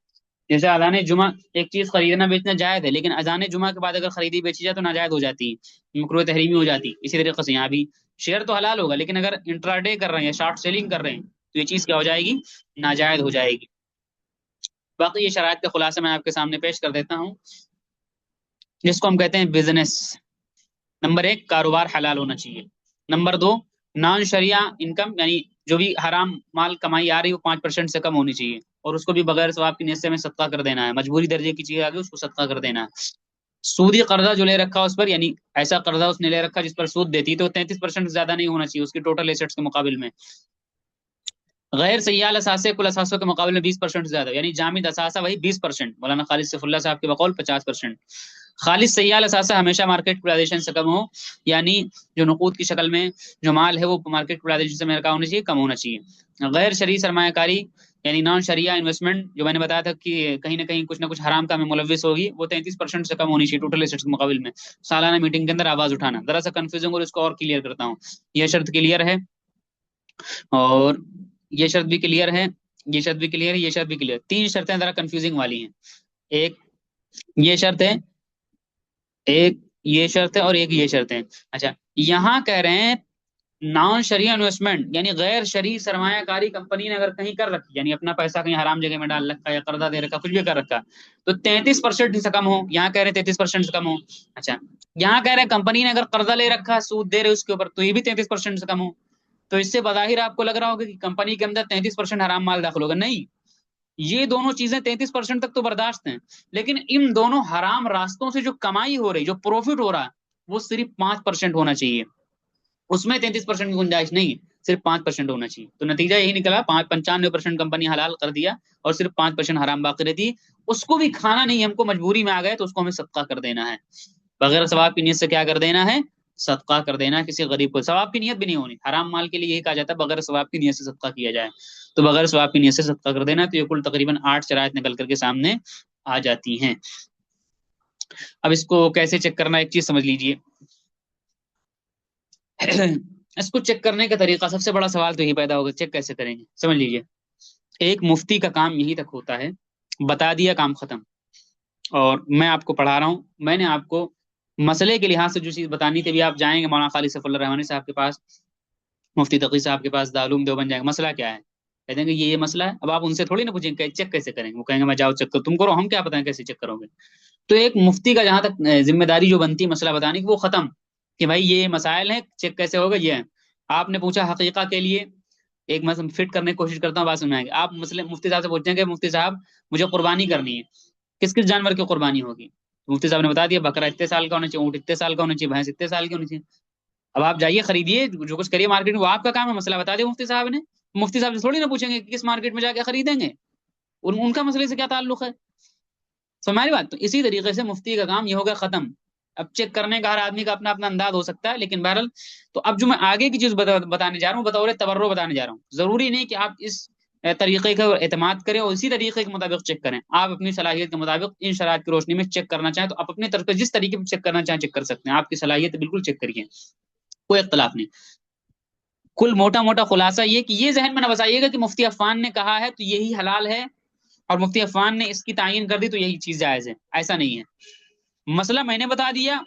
جیسے اذان جمعہ، ایک چیز خریدنا بیچنا جائز ہے لیکن اذان جمعہ کے بعد اگر خریدی بیچی جائے تو ناجائز ہو جاتی ہے، مکروہ تحریمی ہو جاتی ہے۔ اسی طریقے سے یہاں بھی شیئر تو حلال ہوگا لیکن اگر انٹراڈے کر رہے ہیں یا شارٹ سیلنگ کر رہے ہیں تو یہ چیز کیا ہو جائے گی؟ ناجائز ہو جائے گی۔ باقی یہ شرائط کا خلاصہ میں آپ کے سامنے پیش کر دیتا ہوں، جس کو ہم کہتے ہیں بزنس۔ نمبر 1 کاروبار حلال ہونا چاہیے۔ نمبر 2 نان شریعہ انکم، یعنی جو بھی حرام مال کمائی آ رہی ہے وہ 5% سے کم ہونی چاہیے، اور اس کو بھی بغیر ثواب کی نیت سے ہمیں صدقہ کر دینا ہے، مجبوری درجے کی چیز آ گئی اس کو صدقہ کر دینا ہے۔ سودی قرضہ جو لے رکھا اس پر، یعنی ایسا قرضہ اس نے لے رکھا جس پر سود دیتی تو 33% سے زیادہ نہیں ہونا چاہیے اس کی ٹوٹل ایسٹس کے مقابل میں۔ غیر سیال اثاثے کل اثاثوں کے مقابلے میں 20% سے زیادہ، یعنی جامد اثاثہ وہی 20%، مولانا خالد سیف اللہ صاحب کے بقول 50%۔ خالص سیال اثاثہ ہمیشہ مارکیٹ کیپٹلائزیشن سے کم ہو، یعنی جو نقود کی شکل میں جو مال ہے وہ مارکیٹ کیپٹلائزیشن سے میرا ہونا چاہیے، کم ہونا چاہیے۔ غیر شرعی سرمایہ کاری یعنی نان شریعہ انویسٹمنٹ، جو میں نے بتایا تھا کہ کہیں نہ کہیں کچھ نہ کچھ حرام کام میں ملوث ہوگی، وہ 33% سے کم ہونی چاہیے ٹوٹل ایسٹس کے مقابل میں۔ سالانہ میٹنگ کے اندر آواز اٹھانا، ذرا سا کنفیوژنگ اور اس کو اور کلیئر کرتا ہوں۔ یہ شرط کلیئر ہے اور یہ شرط بھی کلیئر ہے، یہ شرط بھی کلیئر ہے، یہ شرط بھی کلیئر۔ 3 شرطیں ذرا کنفیوزنگ والی ہیں، ایک یہ شرط ہے، ایک یہ شرط ہے اور ایک یہ شرط ہے۔ اچھا یہاں کہہ رہے ہیں نان شرعی انویسٹمنٹ، یعنی غیر شرعی سرمایہ کاری کمپنی نے اگر کہیں کر رکھی، یعنی اپنا پیسہ کہیں حرام جگہ میں ڈال رکھا یا قرضہ دے رکھا، کچھ بھی کر رکھا، تو 33% سے کم ہو، یہاں کہہ رہے 33% سے کم ہو۔ اچھا یہاں کہہ رہے کمپنی نے اگر قرضہ لے رکھا سود دے رہے اس کے اوپر تو یہ بھی 33% سے کم ہو۔ تو اس سے بظاہر آپ کو لگ رہا ہوگا کہ کمپنی کے اندر 33% حرام مال داخل ہوگا، نہیں، یہ دونوں چیزیں 33% تک تو برداشت ہیں، لیکن ان دونوں حرام راستوں سے جو کمائی ہو رہی، جو پروفٹ ہو رہا، وہ صرف 5% ہونا چاہیے، اس میں 33% کی گنجائش نہیں، صرف 5% ہونا چاہیے۔ تو نتیجہ یہی نکلا، 95% کمپنی حلال کر دیا اور صرف 5% حرام باقی رہتی ہے، اس کو بھی کھانا نہیں، ہم کو مجبوری میں آ گئے تو اس کو ہمیں صدقہ کر دینا ہے، بغیر ثواب کی نیت سے کیا کر دینا ہے؟ صدقہ کر دینا ہے کسی غریب کو۔ ثواب کی نیت بھی نہیں ہونی، حرام مال کے لیے یہی کہا جاتا ہے بغیر ثواب کی نیت سے صدقہ کیا جائے، تو بغیر ثواب کی نیت سے صدقہ کر دینا، تو یہ کل تقریباً 8 شرائط نکل کر کے سامنے آ جاتی ہیں۔ اب اس کو کیسے چیک کرنا، ایک چیز سمجھ لیجئے، اس کو چیک کرنے کا طریقہ، سب سے بڑا سوال تو یہی پیدا ہوگا، چیک کیسے کریں گے؟ سمجھ لیجئے، ایک مفتی کا کام یہی تک ہوتا ہے، بتا دیا کام ختم، اور میں آپ کو پڑھا رہا ہوں، میں نے آپ کو مسئلے کے لحاظ سے جو چیز بتانی تھی، بھی آپ جائیں گے مولانا خالد سیف اللہ رحمانی صاحب کے پاس، مفتی تقی صاحب کے پاس، دارالعلوم دیوبند جائیں گے، مسئلہ کیا ہے، کہہ دیں گے یہ مسئلہ ہے، اب آپ ان سے تھوڑی نہ پوچھیں کہ چیک کیسے کریں گے، وہ کہیں گے میں جاؤ چیک کرو، تم کرو، ہم کیا پتہ ہے کیسے چیک کرو گے۔ تو ایک مفتی کا جہاں تک ذمہ داری جو بنتی ہے مسئلہ بتانے کی، وہ ختم، کہ بھائی یہ مسائل ہیں، چیک کیسے ہوگا، یہ ہے۔ آپ نے پوچھا حقیقہ کے لیے، ایک مثلا فٹ کرنے کی کوشش کرتا ہوں، بات سنائیں گے، آپ مفتی صاحب سے پوچھیں گے مفتی صاحب مجھے قربانی کرنی ہے، کس کس جانور کی قربانی ہوگی؟ مفتی صاحب نے بتا دیا بکرا اتنے سال کا ہونا چاہیے، اونٹ اتنے سال کا ہونا چاہیے، بھینس اتنے سال کی ہونی چاہیے۔ اب آپ جائیے خریدیے، جو کچھ کریے مارکیٹ میں، وہ آپ کا کام ہے، مسئلہ بتا دیا مفتی صاحب نے، مفتی صاحب سے تھوڑی نہ پوچھیں گے کہ کس مارکیٹ میں جا کے خریدیں گے، ان کا مسئلے سے کیا تعلق ہے؟ ہماری بات تو اسی طریقے سے مفتی کا کام یہ ہوگا ختم۔ اب چیک کرنے کا ہر آدمی کا اپنا اپنا انداز ہو سکتا ہے، لیکن بہرحال تو اب جو میں آگے کی چیز بتانے جا رہا ہوں، بطور تبرع بتانے جا رہا ہوں، ضروری نہیں کہ آپ اس طریقے کا اعتماد کریں اور اسی طریقے کے مطابق چیک کریں، آپ اپنی صلاحیت کے مطابق ان شرائط کی روشنی میں چیک کرنا چاہیں تو آپ اپنے طرف سے جس طریقے سے چیک کرنا چاہیں چیک کر سکتے ہیں، آپ کی صلاحیت بالکل چیک کریے، کوئی اختلاف نہیں۔ کل موٹا موٹا خلاصہ یہ کہ یہ ذہن میں نہ بسائیے گا کہ مفتی عفان نے کہا ہے تو یہی حلال ہے اور مفتی عفان نے اس کی تعین کر دی تو یہی چیز جائز ہے، ایسا نہیں ہے۔ مسئلہ میں نے بتا دیا،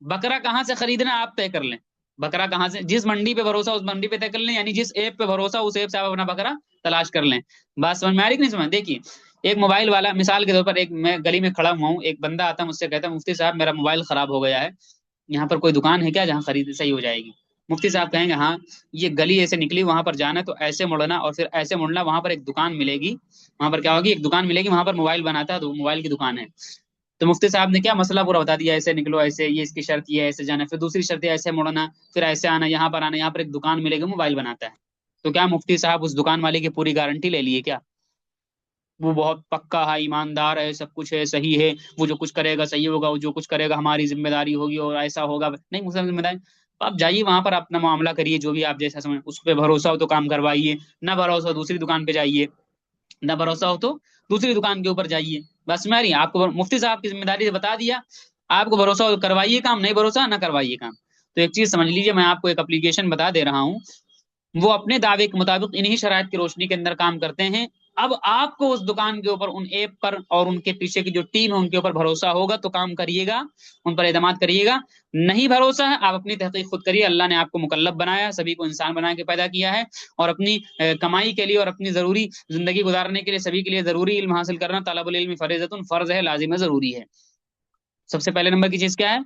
بکرا کہاں سے خریدنا آپ طے کر لیں، بکرا کہاں سے، جس منڈی پہ بھروسہ اس منڈی پہ طے کر لیں، یعنی جس ایپ پہ بھروسہ اس ایپ سے آپ اپنا بکرا تلاش کر لیں۔ بات سمجھ میں آ رہی کہ نہیں سمجھ؟ دیکھیے ایک موبائل والا، مثال کے طور پر، ایک میں گلی میں کھڑا ہوا ہوں، ایک بندہ آتا ہے مجھ سے کہتا ہے مفتی صاحب میرا موبائل خراب ہو گیا ہے، یہاں پر کوئی دکان ہے کیا جہاں خرید صحیح ہو جائے گی؟ مفتی صاحب کہیں گے ہاں، یہ گلی ایسے نکلی، وہاں پر جانا تو ایسے مڑنا اور پھر ایسے مڑنا، وہاں پر ایک دکان ملے گی، وہاں پر کیا ہوگی، ایک دکان ملے گی، وہاں پر موبائل بناتا ہے تو موبائل کی دکان ہے، تو مفتی صاحب نے کیا مسئلہ پورا بتا دیا، ایسے نکلو، ایسے یہ اس کی شرط یہ ہے، ایسے جانا، پھر دوسری شرط ہے ایسے مڑنا، پھر ایسے آنا، یہاں پر آنا، یہاں پر ایک دکان ملے گی موبائل بناتا ہے، تو کیا مفتی صاحب اس دکان والے کی پوری گارنٹی لے لیے کیا؟ وہ بہت پکا ہے، ایماندار ہے، سب کچھ ہے، صحیح ہے، وہ جو کچھ کرے گا صحیح ہوگا، وہ جو کچھ کرے گا ہماری ذمہ داری ہوگی اور ایسا ہوگا، نہیں مسلم ذمہ داری؟ تو آپ جائیے وہاں پر اپنا معاملہ کریے، جو بھی آپ جیسا سمجھ اس پہ بھروسہ ہو تو کام کروائیے، نہ بھروسہ ہو دوسری دکان پہ جائیے، نہ بھروسہ ہو تو دوسری دکان کے اوپر جائیے، بس میں آپ کو مفتی صاحب کی ذمہ داری سے بتا دیا، آپ کو بھروسہ ہو کروائیے کام، نہیں بھروسہ نہ کروائیے کام۔ تو ایک چیز سمجھ لیجیے، میں آپ کو ایک اپلیکیشن بتا دے رہا ہوں، وہ اپنے دعوے کے مطابق انہی شرائط کی روشنی کے اندر کام کرتے ہیں۔ اب آپ کو اس دکان کے اوپر، ان ایپ پر اور ان کے پیچھے کی جو ٹیم ہے ان کے اوپر بھروسہ ہوگا تو کام کریے گا، ان پر اعتماد کریے گا، نہیں بھروسہ ہے آپ اپنی تحقیق خود کریے، اللہ نے آپ کو مکلف بنایا، سبھی کو انسان بنا کے پیدا کیا ہے، اور اپنی کمائی کے لیے اور اپنی ضروری زندگی گزارنے کے لیے سبھی کے لیے ضروری علم حاصل کرنا، طلب العلم فریضۃ، فرض ہے، لازم ہے، ضروری ہے۔ سب سے پہلے نمبر کی چیز کیا ہے؟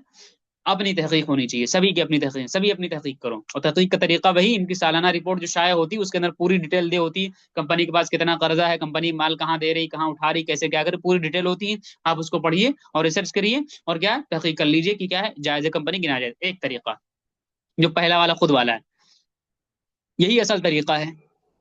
اپنی تحقیق ہونی چاہیے، سبھی کی اپنی تحقیق، سبھی اپنی تحقیق کرو، اور تحقیق کا طریقہ وہی، ان کی سالانہ رپورٹ جو شائع ہوتی ہے اس کے اندر پوری ڈیٹیل دے ہوتی ہے، کمپنی کے پاس کتنا قرضہ ہے، کمپنی مال کہاں دے رہی، کہاں اٹھا رہی، کیسے کیا کرے، پوری ڈیٹیل ہوتی ہے، آپ اس کو پڑھیے اور ریسرچ کریے، اور کیا تحقیق کر لیجیے کہ کیا ہے جائز کمپنی گنا جائے، ایک طریقہ جو پہلا والا خود والا ہے، یہی اصل طریقہ ہے۔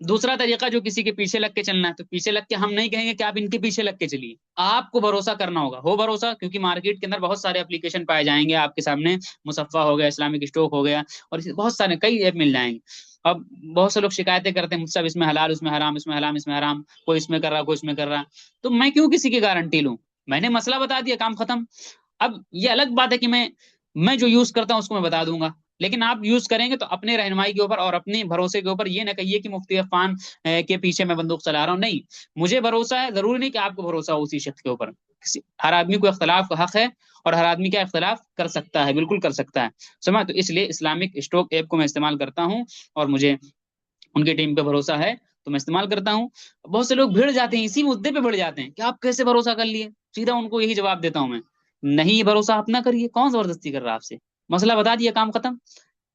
دوسرا طریقہ جو کسی کے پیچھے لگ کے چلنا ہے، تو پیچھے لگ کے ہم نہیں کہیں گے کہ آپ ان کے پیچھے لگ کے چلیے، آپ کو بھروسہ کرنا ہوگا، ہو بھروسہ، کیونکہ مارکیٹ کے اندر بہت سارے اپلیکیشن پائے جائیں گے آپ کے سامنے، مصفہ ہو گیا، اسلامک اسٹاک ہو گیا، اور بہت سارے کئی ایپ مل جائیں گے۔ اب بہت سے لوگ شکایتیں کرتے ہیں مجھ سے، اب اس میں حلال، اس میں حرام، اس میں حلال، اس میں حرام، کوئی اس میں کر رہا، کوئی اس میں کر رہا، تو میں کیوں کسی کی گارنٹی لوں؟ میں نے مسئلہ بتا دیا، کام ختم۔ اب یہ الگ بات ہے کہ میں جو یوز کرتا ہوں اس کو میں بتا دوں گا، لیکن آپ یوز کریں گے تو اپنے رہنمائی کے اوپر اور اپنے بھروسے کے اوپر، یہ نہ کہیے کہ مفتی عرفان کے پیچھے میں بندوق چلا رہا ہوں، نہیں، مجھے بھروسہ ہے، ضروری نہیں کہ آپ کو بھروسہ ہو اسی شخص کے اوپر، ہر آدمی کو اختلاف کا حق ہے، اور ہر آدمی کیا اختلاف کر سکتا ہے، بالکل کر سکتا ہے، سمجھ؟ تو اس لیے اسلامک اسٹاک ایپ کو میں استعمال کرتا ہوں، اور مجھے ان کی ٹیم پہ بھروسہ ہے تو میں استعمال کرتا ہوں۔ بہت سے لوگ بھڑ جاتے ہیں، اسی مدے پہ بھڑ جاتے ہیں کہ آپ کیسے بھروسہ کر لیے، سیدھا ان کو یہی جواب دیتا ہوں میں، نہیں بھروسہ آپ نہ کریے، کون زبردستی کر رہا ہے آپ سے، مسئلہ بتا دیا، کام ختم۔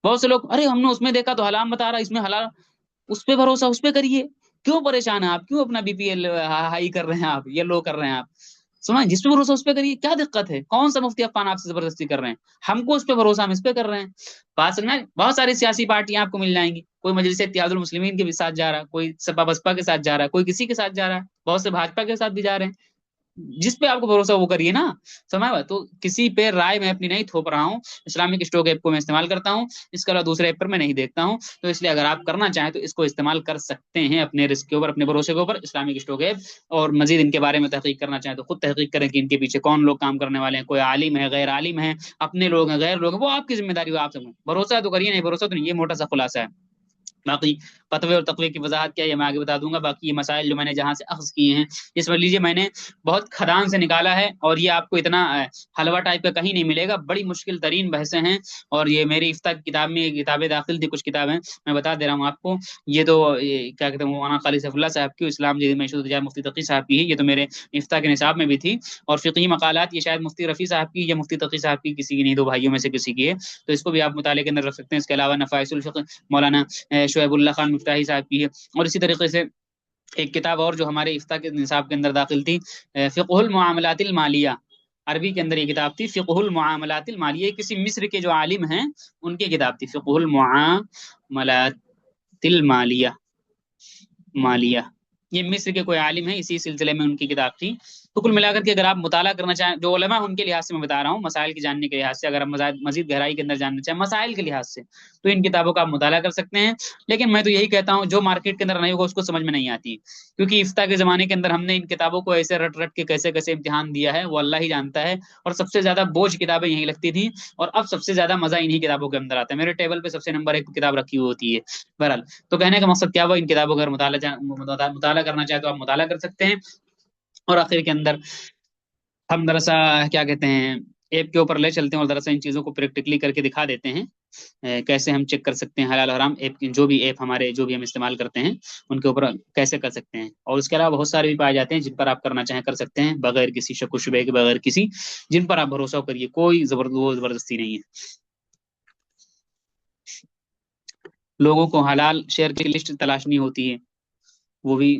بہت سے لوگ، ارے ہم نے اس میں دیکھا تو حرام بتا رہا، اس میں حلال، اس پہ بھروسہ، اس پہ کریے، کیوں پریشان ہیں آپ، کیوں اپنا بی پی ایل ہائی کر رہے ہیں آپ، یا لو کر رہے ہیں آپ؟ سمجھ، جس پہ بھروسہ اس پہ کریے، کیا دقت ہے، کون سا مفتی عفان آپ سے زبردستی کر رہے ہیں، ہم کو اس پہ بھروسہ، ہم اس پہ کر رہے ہیں۔ بات سمجھنا، بہت ساری سیاسی پارٹیاں آپ کو مل جائیں گی، کوئی مجلس اتحاد المسلمین کے بھی ساتھ جا رہا ہے، کوئی سپا بسپا کے ساتھ جا رہا ہے، کوئی کسی کے ساتھ جا رہا ہے، بہت سے بھاجپا کے ساتھ بھی جا رہے ہیں، جس پہ آپ کو بھروسہ وہ کریے نا، سمجھ میں؟ تو کسی پہ رائے میں اپنی نہیں تھوپ رہا ہوں، اسلامک اسٹاک ایپ کو میں استعمال کرتا ہوں، اس کے علاوہ دوسرے ایپ پر میں نہیں دیکھتا ہوں، تو اس لیے اگر آپ کرنا چاہیں تو اس کو استعمال کر سکتے ہیں اپنے رسک کے اوپر، اپنے بھروسے کے اوپر، اسلامک اسٹاک ایپ، اور مزید ان کے بارے میں تحقیق کرنا چاہیں تو خود تحقیق کریں کہ ان کے پیچھے کون لوگ کام کرنے والے ہیں، کوئی عالم ہے، غیر عالم ہے، اپنے لوگ ہیں، غیر لوگ ہیں، وہ آپ کی ذمہ داری ہو، آپ سے بھروسہ ہے تو کریے، نہیں بھروسہ تو نہیں، یہ موٹا سا خلاصہ ہے۔ باقی فتوے اور تقوی کی وضاحت کیا ہے یہ میں آگے بتا دوں گا، باقی یہ مسائل جو میں نے جہاں سے اخذ کیے ہیں، یہ سمجھ لیجیے میں نے بہت کھدان سے نکالا ہے، اور یہ آپ کو اتنا حلوہ ٹائپ کا کہیں نہیں ملے گا، بڑی مشکل ترین بحثیں ہیں، اور یہ میری افتاء کی کتاب میں یہ کتابیں داخل تھی، کچھ کتابیں میں بتا دے رہا ہوں آپ کو، یہ تو کیا کہتے ہیں مولانا خالد سیف اللہ صاحب کی، اسلام جدید معیشت تجارت مفتی تقی صاحب کی ہے، یہ تو میرے افتاء کے نصاب میں بھی تھی، اور فقہی مقالات یہ شاید مفتی رفیع صاحب کی یا مفتی تقی صاحب کی، کسی کی نہیں، دو بھائیوں میں سے کسی کی ہے، تو اس کو بھی آپ مطالعے کے اندر رکھ سکتے ہیں۔ اس کے علاوہ نفائس الفقہ مولانا شعیب اللہ خان مفتاحی صاحب کی ہے، اور اسی طریقے سے ایک کتاب اور جو ہمارے افتاء کے نصاب کے اندر داخل تھی، فقہ المعاملات المالیہ، عربی کے اندر یہ کتاب تھی، فقہ المعاملات المالیہ، کسی مصر کے جو عالم ہیں ان کی کتاب تھی، فقہ المعاملات المالیہ، مالیہ، یہ مصر کے کوئی عالم ہیں، اسی سلسلے میں ان کی کتاب تھی۔ تو کل ملا کر کے اگر آپ مطالعہ کرنا چاہیں، جو علماء ان کے لحاظ سے میں بتا رہا ہوں، مسائل کی جاننے کے لحاظ سے، اگر آپ مزید گہرائی کے اندر جاننا چاہیں مسائل کے لحاظ سے، تو ان کتابوں کا آپ مطالعہ کر سکتے ہیں، لیکن میں تو یہی کہتا ہوں جو مارکیٹ کے اندر نہیں ہوگا اس کو سمجھ میں نہیں آتی، کیونکہ افتاء کے زمانے کے اندر ہم نے ان کتابوں کو ایسے رٹ رٹ کے کیسے کیسے امتحان دیا ہے وہ اللہ ہی جانتا ہے، اور سب سے زیادہ بوجھ کتابیں یہی لگتی تھیں، اور اب سب سے زیادہ مزہ انہی کتابوں کے اندر آتا ہے، میرے ٹیبل پہ سب سے نمبر 1 کتاب رکھی ہوئی ہوتی ہے۔ بہرحال، تو کہنے کا مقصد کیا ہوا، ان کتابوں کا اگر مطالعہ کرنا چاہے تو آپ مطالعہ کر سکتے ہیں، اور آخر کے اندر ہم درسا کیا کہتے ہیں ایپ کے اوپر لے چلتے ہیں، اور درسا ان چیزوں کو پریکٹیکلی کر کے دکھا دیتے ہیں، کیسے ہم چیک کر سکتے ہیں حلال حرام، ایپ کی جو بھی ایپ ہمارے جو بھی ہم استعمال کرتے ہیں ان کے اوپر کیسے کر سکتے ہیں، اور اس کے علاوہ بہت سارے بھی پائے جاتے ہیں جن پر آپ کرنا چاہیں کر سکتے ہیں، بغیر کسی شک و شبے کے، بغیر کسی، جن پر آپ بھروسہ کریے، کوئی زبردستی نہیں ہے۔ لوگوں کو حلال شیئر کی لسٹ تلاشنی ہوتی ہے، وہ بھی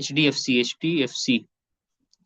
HDFC।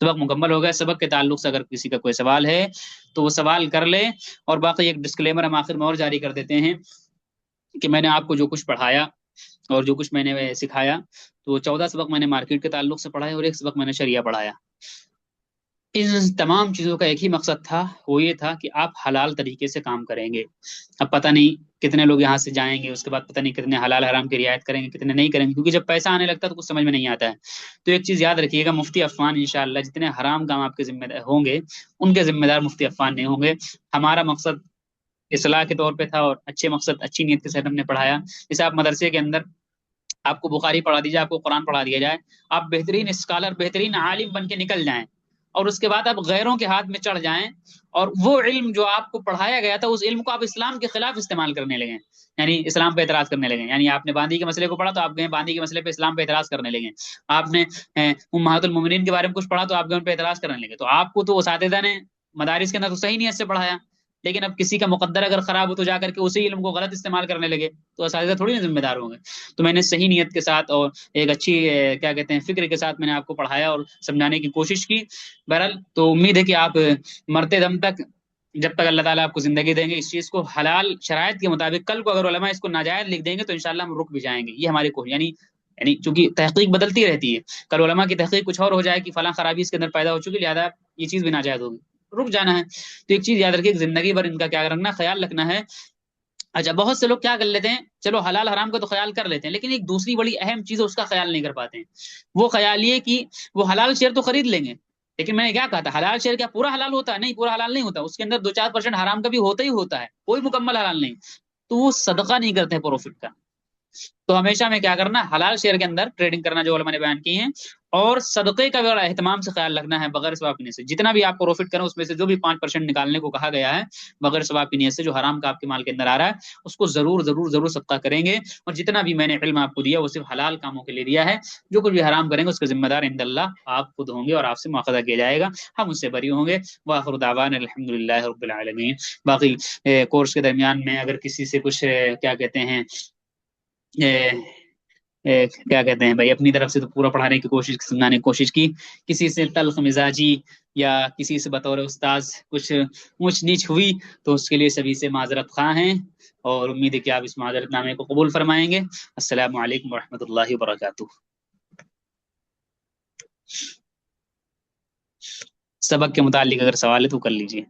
سبق مکمل ہو گیا. سبق کے تعلق سے اگر کسی کا کوئی سوال ہے تو وہ سوال کر لے. اور باقی ایک ڈسکلیمر ہم آخر میں اور جاری کر دیتے ہیں کہ میں نے آپ کو جو کچھ پڑھایا اور جو کچھ میں نے سکھایا، تو 14 سبق میں نے مارکیٹ کے تعلق سے پڑھایا اور 1 سبق میں نے شریعہ پڑھایا. ان تمام چیزوں کا ایک ہی مقصد تھا، وہ یہ تھا کہ آپ حلال طریقے سے کام کریں گے. اب پتہ نہیں کتنے لوگ یہاں سے جائیں گے، اس کے بعد پتہ نہیں کتنے حلال حرام کی رعایت کریں گے، کتنے نہیں کریں گے، کیونکہ جب پیسہ آنے لگتا ہے تو کچھ سمجھ میں نہیں آتا ہے. تو ایک چیز یاد رکھیے گا، مفتی عفان انشاءاللہ جتنے حرام کام آپ کے ذمہ دار ہوں گے، ان کے ذمہ دار مفتی عفان نہیں ہوں گے. ہمارا مقصد اصلاح کے طور پہ تھا اور اچھے مقصد اچھی نیت کے ساتھ ہم نے پڑھایا. جیسے آپ مدرسے کے اندر آپ کو بخاری پڑھا دی جائے، آپ کو قرآن پڑھا دیا جائے، آپ بہترین اسکالر بہترین عالم بن کے نکل جائیں، اور اس کے بعد آپ غیروں کے ہاتھ میں چڑھ جائیں، اور وہ علم جو آپ کو پڑھایا گیا تھا اس علم کو آپ اسلام کے خلاف استعمال کرنے لگیں، یعنی اسلام پہ اعتراض کرنے لگیں. یعنی آپ نے باندی کے مسئلے کو پڑھا تو آپ گئے باندی کے مسئلے پہ اسلام پہ اعتراض کرنے لگیں. آپ نے امہات المومنین کے بارے میں کچھ پڑھا تو آپ گئے ان پہ اعتراض کرنے لگے. تو آپ کو تو اساتذہ نے مدارس کے اندر تو صحیح نیت سے پڑھایا، لیکن اب کسی کا مقدر اگر خراب ہو تو جا کر کے اسی علم کو غلط استعمال کرنے لگے، تو اساتذہ تھوڑی نا ذمہ دار ہوں گے. تو میں نے صحیح نیت کے ساتھ اور ایک اچھی کیا کہتے ہیں فکر کے ساتھ میں نے آپ کو پڑھایا اور سمجھانے کی کوشش کی. بہرحال تو امید ہے کہ آپ مرتے دم تک، جب تک اللہ تعالیٰ آپ کو زندگی دیں گے، اس چیز کو حلال شرائط کے مطابق، کل کو اگر علماء اس کو ناجائز لکھ دیں گے تو انشاءاللہ ہم رک بھی جائیں گے. یہ ہماری کوشش، یعنی چونکہ تحقیق بدلتی رہتی ہے، کل علماء کی تحقیق کچھ اور ہو جائے کہ فلاں خرابی اس کے اندر پیدا ہو چکی، لہٰذا یہ چیز بھی ناجائز ہوگی، رک جانا ہے. تو ایک چیز یاد رکھیے کہ زندگی بھر ان کا کیا رکھنا، خیال رکھنا ہے. اچھا، بہت سے لوگ کیا کر لیتے ہیں، چلو حلال حرام کا تو خیال کر لیتے ہیں، لیکن ایک دوسری بڑی اہم چیز ہے اس کا خیال نہیں کر پاتے ہیں. وہ خیال یہ کہ وہ حلال شیئر تو خرید لیں گے، لیکن میں نے کیا کہا تھا، حلال شیئر کیا پورا حلال ہوتا ہے؟ نہیں، پورا حلال نہیں ہوتا، اس کے اندر 2-4% حرام کا بھی ہوتا ہی ہوتا ہے، کوئی مکمل حلال نہیں. تو وہ صدقہ نہیں کرتے پروفٹ کا. تو ہمیشہ میں کیا کرنا، حلال شیئر کے اندر ٹریڈنگ کرنا جو علماء نے بیان کی ہیں، اور صدقے کا بڑا اہتمام سے خیال رکھنا ہے، بغیر ثواب کی نیت سے. جتنا بھی آپ پروفٹ کریں اس میں سے جو بھی 5% نکالنے کو کہا گیا ہے بغیر ثواب کی نیت سے، جو حرام کا آپ کے مال کے اندر آ رہا ہے، اس کو ضرور ضرور ضرور صدقہ کریں گے. اور جتنا بھی میں نے علم آپ کو دیا وہ صرف حلال کاموں کے لیے دیا ہے. جو کچھ بھی حرام کریں گے اس کے ذمہ دار عند اللہ آپ خود ہوں گے، اور آپ سے مواخذہ کیا جائے گا، ہم اس سے بری ہوں گے. وآخر دعوانا الحمدللہ رب العالمین. باقی کورس کے درمیان میں اگر کسی سے کچھ کیا کہتے ہیں کیا کہتے ہیں بھائی، اپنی طرف سے تو پورا پڑھانے کی کوشش، سمجھانے کی کوشش کی، کسی سے تلخ مزاجی یا کسی سے بطور استاذ کچھ اونچ نیچ ہوئی تو اس کے لیے سبھی سے معذرت خواہ ہیں، اور امید ہے کہ آپ اس معذرت نامے کو قبول فرمائیں گے. السلام علیکم ورحمۃ اللہ وبرکاتہ. سبق کے متعلق اگر سوال ہے تو کر لیجیے.